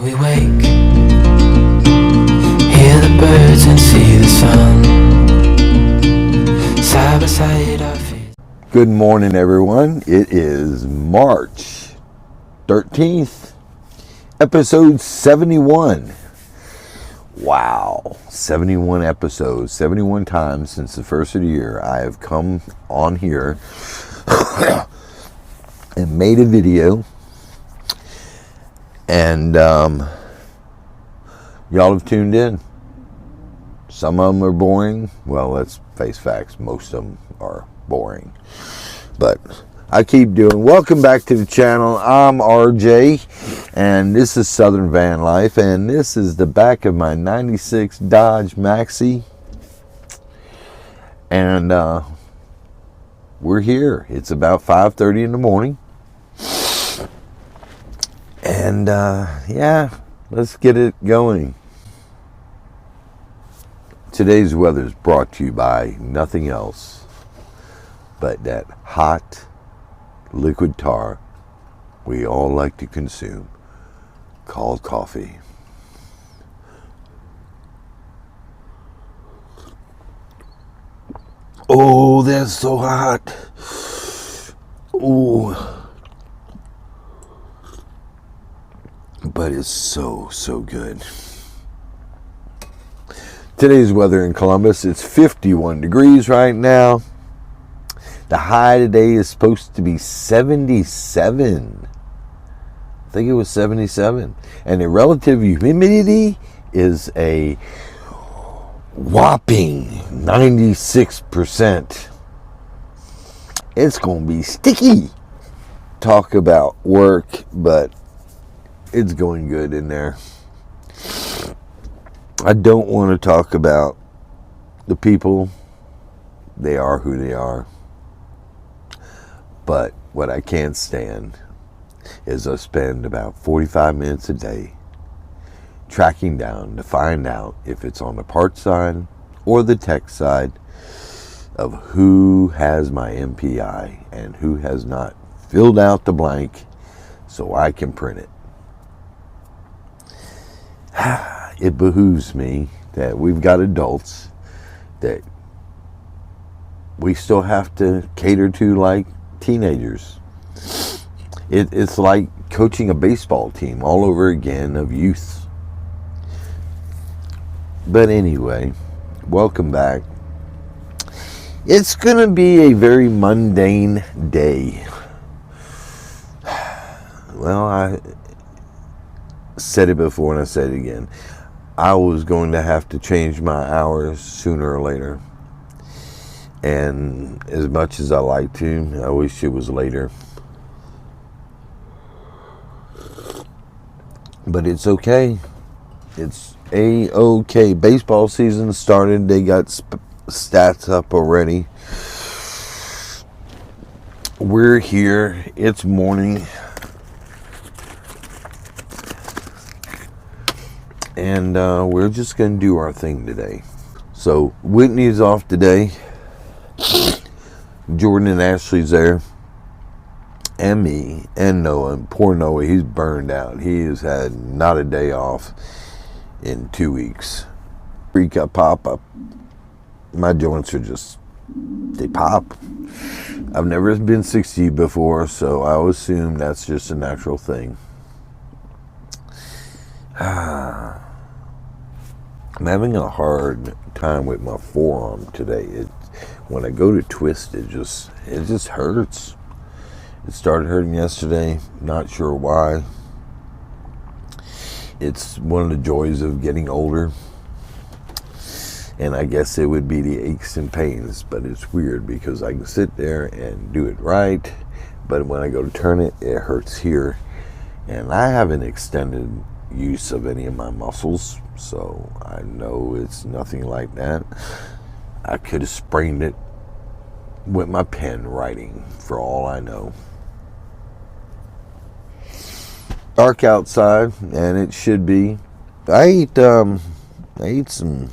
We wake, hear the birds and see the sun. Side by side our feet. Good morning, everyone. It is March 13th, episode 71. Wow, 71 episodes, 71 times since the first of the year I have come on here and made a video. And y'all have tuned in. Some of them are boring. Well, let's face facts. Most of them are boring. But I keep doing. Welcome back to the channel. I'm RJ. And this is Southern Van Life. And this is the back of my 96 Dodge Maxi. And we're here. It's about 5:30 in the morning. And yeah, let's get it going. Today's weather is brought to you by nothing else but that hot liquid tar we all like to consume, called coffee. Oh, that's so hot. Ooh. But it's so good. Today's weather in Columbus, it's 51 degrees right now. The high today is supposed to be 77. I think it was 77. And the relative humidity is a whopping 96%. It's going to be sticky. Talk about work, but it's going good in there. I don't want to talk about the people. They are who they are. But what I can't stand is I spend about 45 minutes a day tracking down to find out if it's on the parts side or the tech side of who has my MPI and who has not filled out the blank so I can print it. It behooves me that we've got adults that we still have to cater to like teenagers. It's like coaching a baseball team all over again of youth. But anyway, welcome back. It's going to be a very mundane day. Well, I said it before and I said it again. I was going to have to change my hours sooner or later. And as much as I like to, I wish it was later. But it's okay. It's A-okay. Baseball season started. They got stats up already. We're here. It's morning. And we're just going to do our thing today. So Whitney's off today. Jordan and Ashley's there. And me and Noah. And poor Noah, he's burned out. He has had not a day off in 2 weeks. Freak I pop up. My joints are just, they pop. I've never been 60 before, so I would assume that's just a natural thing. I'm having a hard time with my forearm today. When I go to twist, it just hurts. It started hurting yesterday. Not sure why. It's one of the joys of getting older. And I guess it would be the aches and pains, but it's weird because I can sit there and do it right, but when I go to turn it, it hurts here. And I haven't extended use of any of my muscles, so I know it's nothing like that. I could have sprained it with my pen writing, for all I know. Dark outside, and it should be. I ate some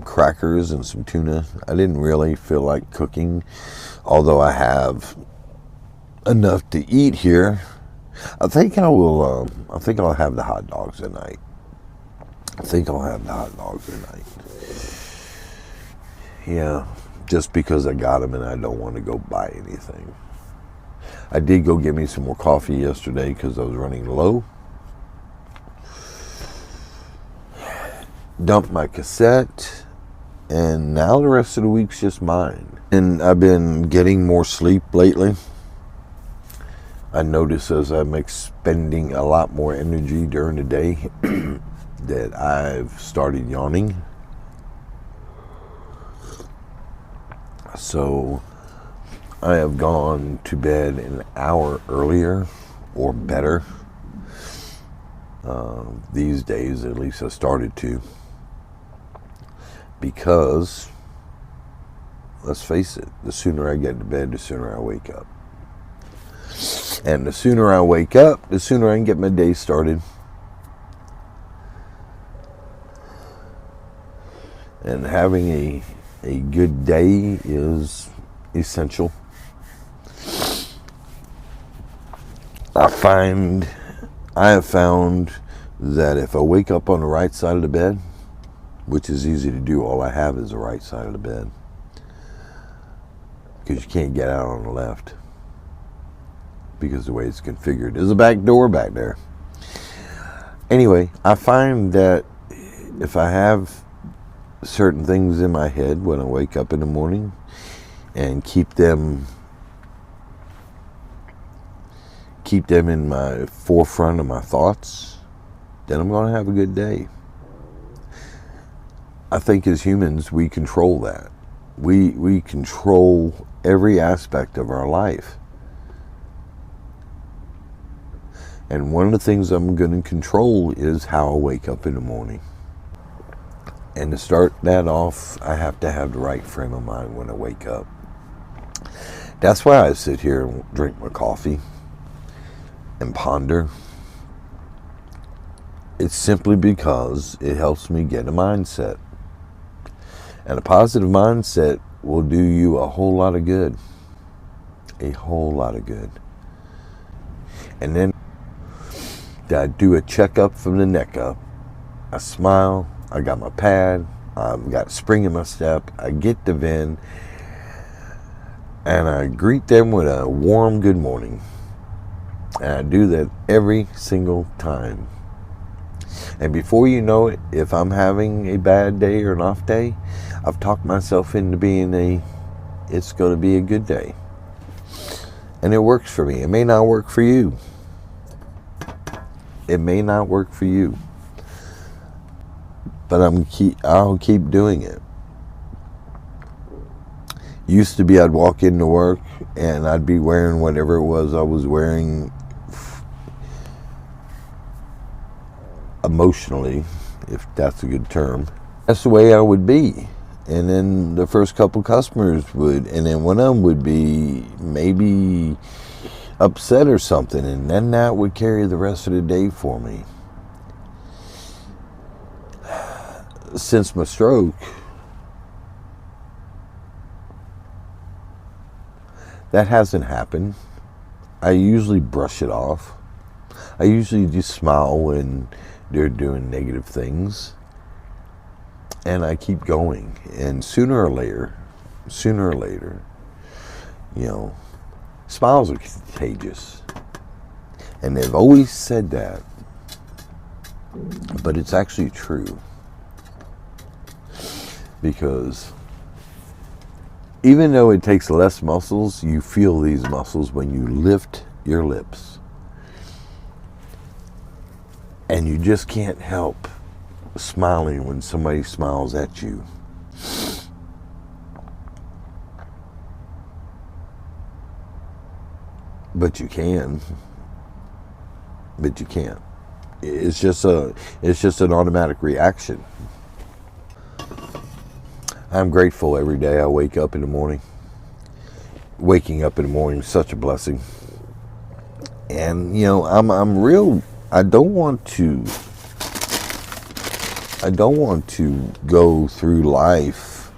crackers and some tuna. I didn't really feel like cooking, although I have enough to eat here. I think I will. I think I'll have the hot dogs tonight. Yeah, just because I got them and I don't want to go buy anything. I did go get me some more coffee yesterday because I was running low. Dumped my cassette, and now the rest of the week's just mine. And I've been getting more sleep lately. I notice as I'm expending a lot more energy during the day that I've started yawning. So I have gone to bed an hour earlier or better. These days, at least I started to. Because, let's face it, the sooner I get to bed, the sooner I wake up. And the sooner I wake up, the sooner I can get my day started. And having a good day is essential. I have found that if I wake up on the right side of the bed, which is easy to do, all I have is the right side of the bed, because you can't get out on the left because the way it's configured. There's a back door back there. Anyway, I find that if I have certain things in my head when I wake up in the morning and keep them in my forefront of my thoughts, then I'm going to have a good day. I think as humans, we control that. We control every aspect of our life. And one of the things I'm going to control is how I wake up in the morning. And to start that off, I have to have the right frame of mind when I wake up. That's why I sit here and drink my coffee and ponder. It's simply because it helps me get a mindset. And a positive mindset will do you a whole lot of good. A whole lot of good. And then I do a checkup from the neck up. I smile. I got my pad. I've got spring in my step. I get the VIN. And I greet them with a warm good morning. And I do that every single time. And before you know it, if I'm having a bad day or an off day, I've talked myself into being it's going to be a good day. And it works for me. It may not work for you. It may not work for you. But I'll keep doing it. Used to be I'd walk into work and I'd be wearing whatever it was I was wearing emotionally, if that's a good term. That's the way I would be. And then the first couple customers would, and then one of them would be maybe upset or something, and then that would carry the rest of the day for me. Since my stroke, that hasn't happened. I usually brush it off. I usually just smile when they're doing negative things. And I keep going. And sooner or later, smiles are contagious. And they've always said that. But it's actually true. Because even though it takes less muscles, you feel these muscles when you lift your lips. And you just can't help smiling when somebody smiles at you. But you can. But you can't. It's just an automatic reaction. I'm grateful every day I wake up in the morning. Waking up in the morning is such a blessing. And I'm real. I don't want to go through life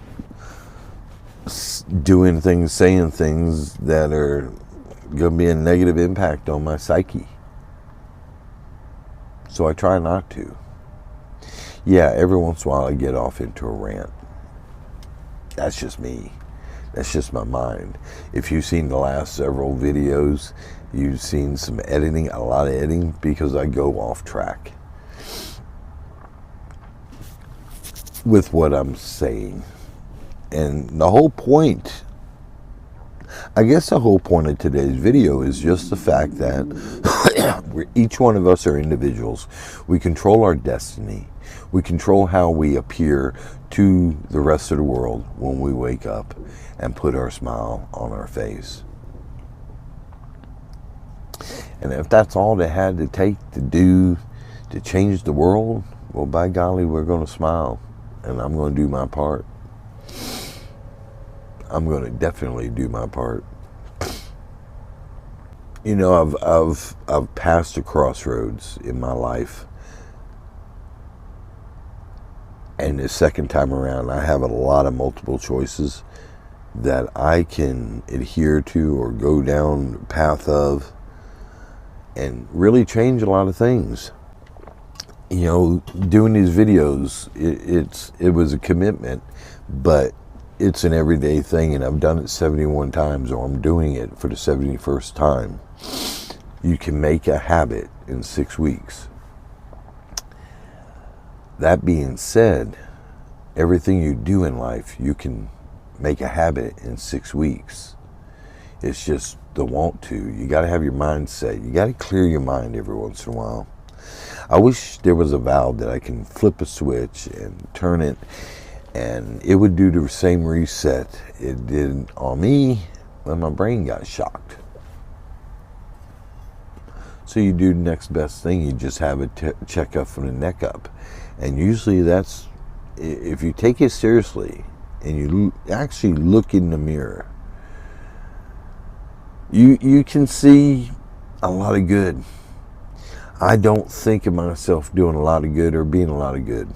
doing things, saying things that are going to be a negative impact on my psyche. So I try not to. Yeah, every once in a while I get off into a rant. That's just me. That's just my mind. If you've seen the last several videos, you've seen some editing, a lot of editing, because I go off track with what I'm saying. And the whole point, I guess the whole point of today's video is just the fact that each one of us are individuals. We control our destiny. We control how we appear to the rest of the world when we wake up and put our smile on our face. And if that's all they had to take to do to change the world, well, by golly, we're going to smile. And I'm going to do my part. I'm going to definitely do my part. You know, I've passed a crossroads in my life. And the second time around, I have a lot of multiple choices that I can adhere to or go down the path of and really change a lot of things. You know, doing these videos, it was a commitment, but it's an everyday thing, and I've done it 71 times, or I'm doing it for the 71st time. You can make a habit in 6 weeks. That being said, everything you do in life, you can make a habit in 6 weeks. It's just the want to. You got to have your mind set. You got to clear your mind every once in a while. I wish there was a valve that I can flip a switch and turn it, and it would do the same reset it did on me when my brain got shocked. So you do the next best thing. You just have a checkup from the neck up. And usually that's, if you take it seriously and you actually look in the mirror, you can see a lot of good. I don't think of myself doing a lot of good or being a lot of good.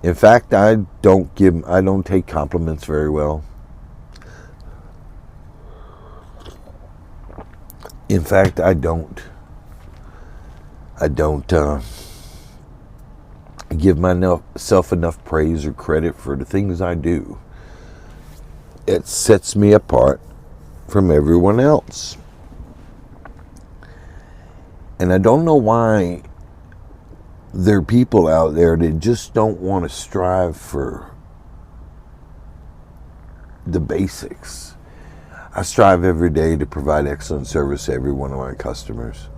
In fact, I don't take compliments very well. In fact, I don't give myself enough praise or credit for the things I do. It sets me apart from everyone else. And I don't know why there are people out there that just don't want to strive for the basics. I strive every day to provide excellent service to every one of my customers.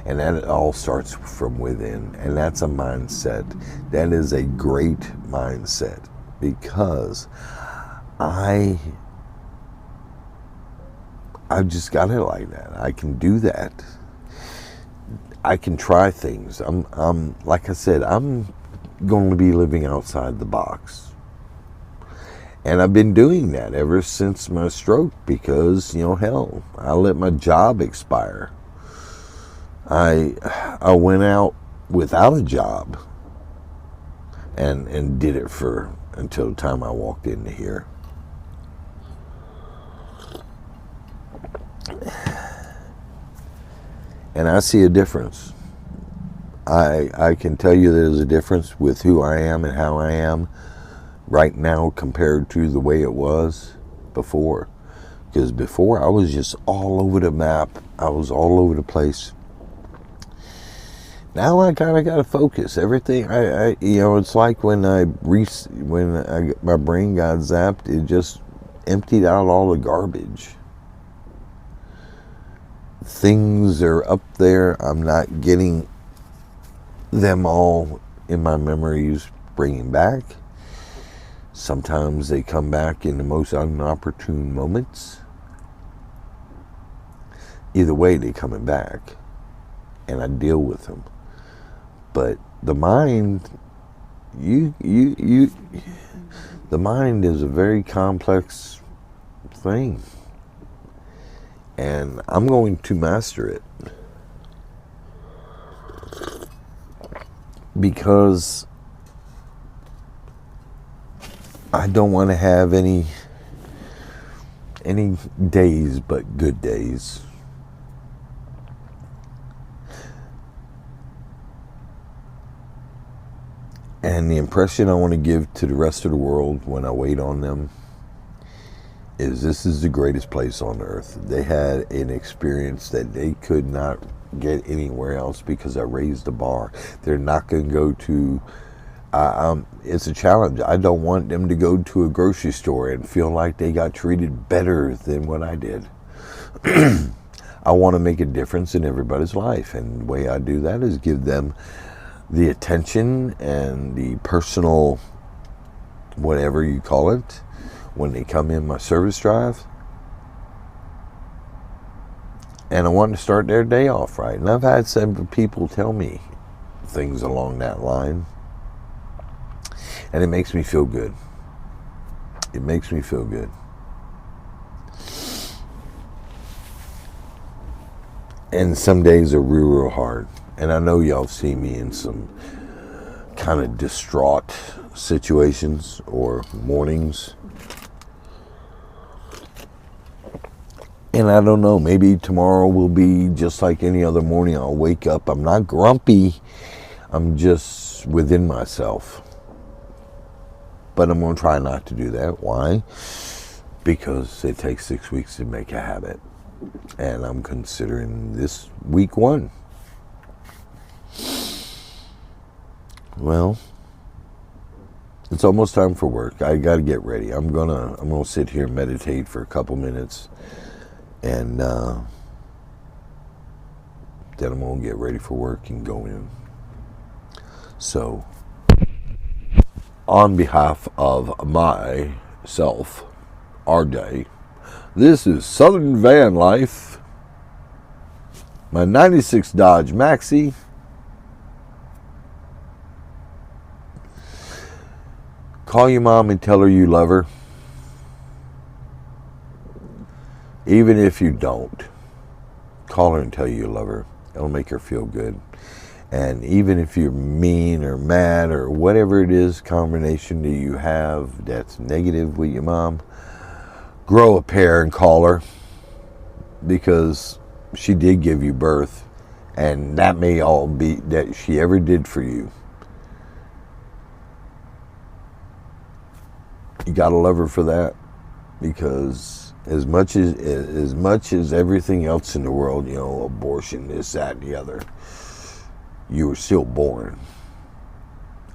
And that all starts from within. And that's a mindset. That is a great mindset, because I've just got it like that. I can do that. I can try things. I'm like I said, I'm going to be living outside the box. And I've been doing that ever since my stroke, because, you know, hell, I let my job expire. I went out without a job and did it for until the time I walked into here. And I see a difference. I can tell you there's a difference with who I am and how I am right now compared to the way it was before. Because before I was just all over the map. I was all over the place. Now I kind of got to focus. Everything, it's like when my brain got zapped, it just emptied out all the garbage. Things are up there. I'm not getting them all in my memories bringing back. Sometimes they come back in the most inopportune moments. Either way, they're coming back, and I deal with them. But the mind, the mind is a very complex thing. And I'm going to master it. Because I don't want to have any days but good days. And the impression I want to give to the rest of the world when I wait on them is this is the greatest place on earth. They had an experience that they could not get anywhere else because I raised the bar. They're not going to go to, it's a challenge. I don't want them to go to a grocery store and feel like they got treated better than what I did. I want to make a difference in everybody's life. And the way I do that is give them the attention and the personal, whatever you call it, when they come in my service drive. And I want to start their day off right. And I've had several people tell me things along that line. And it makes me feel good. It makes me feel good. And some days are real, real hard. And I know y'all see me in some kind of distraught situations or mornings. And I don't know, maybe tomorrow will be just like any other morning. I'll wake up. I'm not grumpy. I'm just within myself. But I'm going to try not to do that. Why? Because it takes 6 weeks to make a habit. And I'm considering this week 1. Well, it's almost time for work. I got to get ready. I'm gonna sit here and meditate for a couple minutes, and then I'm gonna get ready for work and go in. So, on behalf of myself, RJ, this is Southern Van Life, my 96 Dodge Maxi. Call your mom and tell her you love her. Even if you don't, call her and tell you love her. It'll make her feel good. And even if you're mean or mad or whatever it is, combination that you have that's negative with your mom, grow a pair and call her, because she did give you birth, and that may all be that she ever did for you. You gotta love her for that, because as much as everything else in the world, you know, abortion, this, that, and the other, you were still born.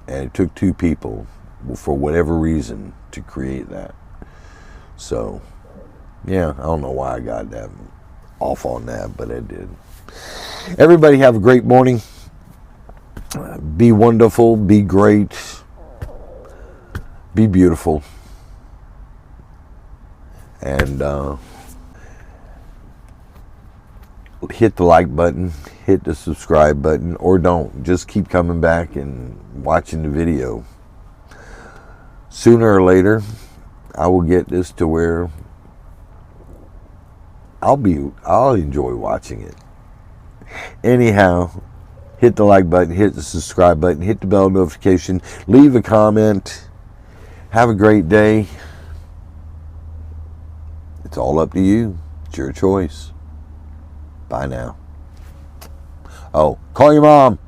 And it took 2 people, for whatever reason, to create that. So, yeah, I don't know why I got that off on that, but I did. Everybody have a great morning. Be wonderful, be great, be beautiful. And hit the like button, hit the subscribe button, or don't. Just keep coming back and watching the video. Sooner or later, I will get this to where I'll enjoy watching it. Anyhow, hit the like button, hit the subscribe button, hit the bell notification, leave a comment. Have a great day. It's all up to you. It's your choice. Bye now. Oh, call your mom.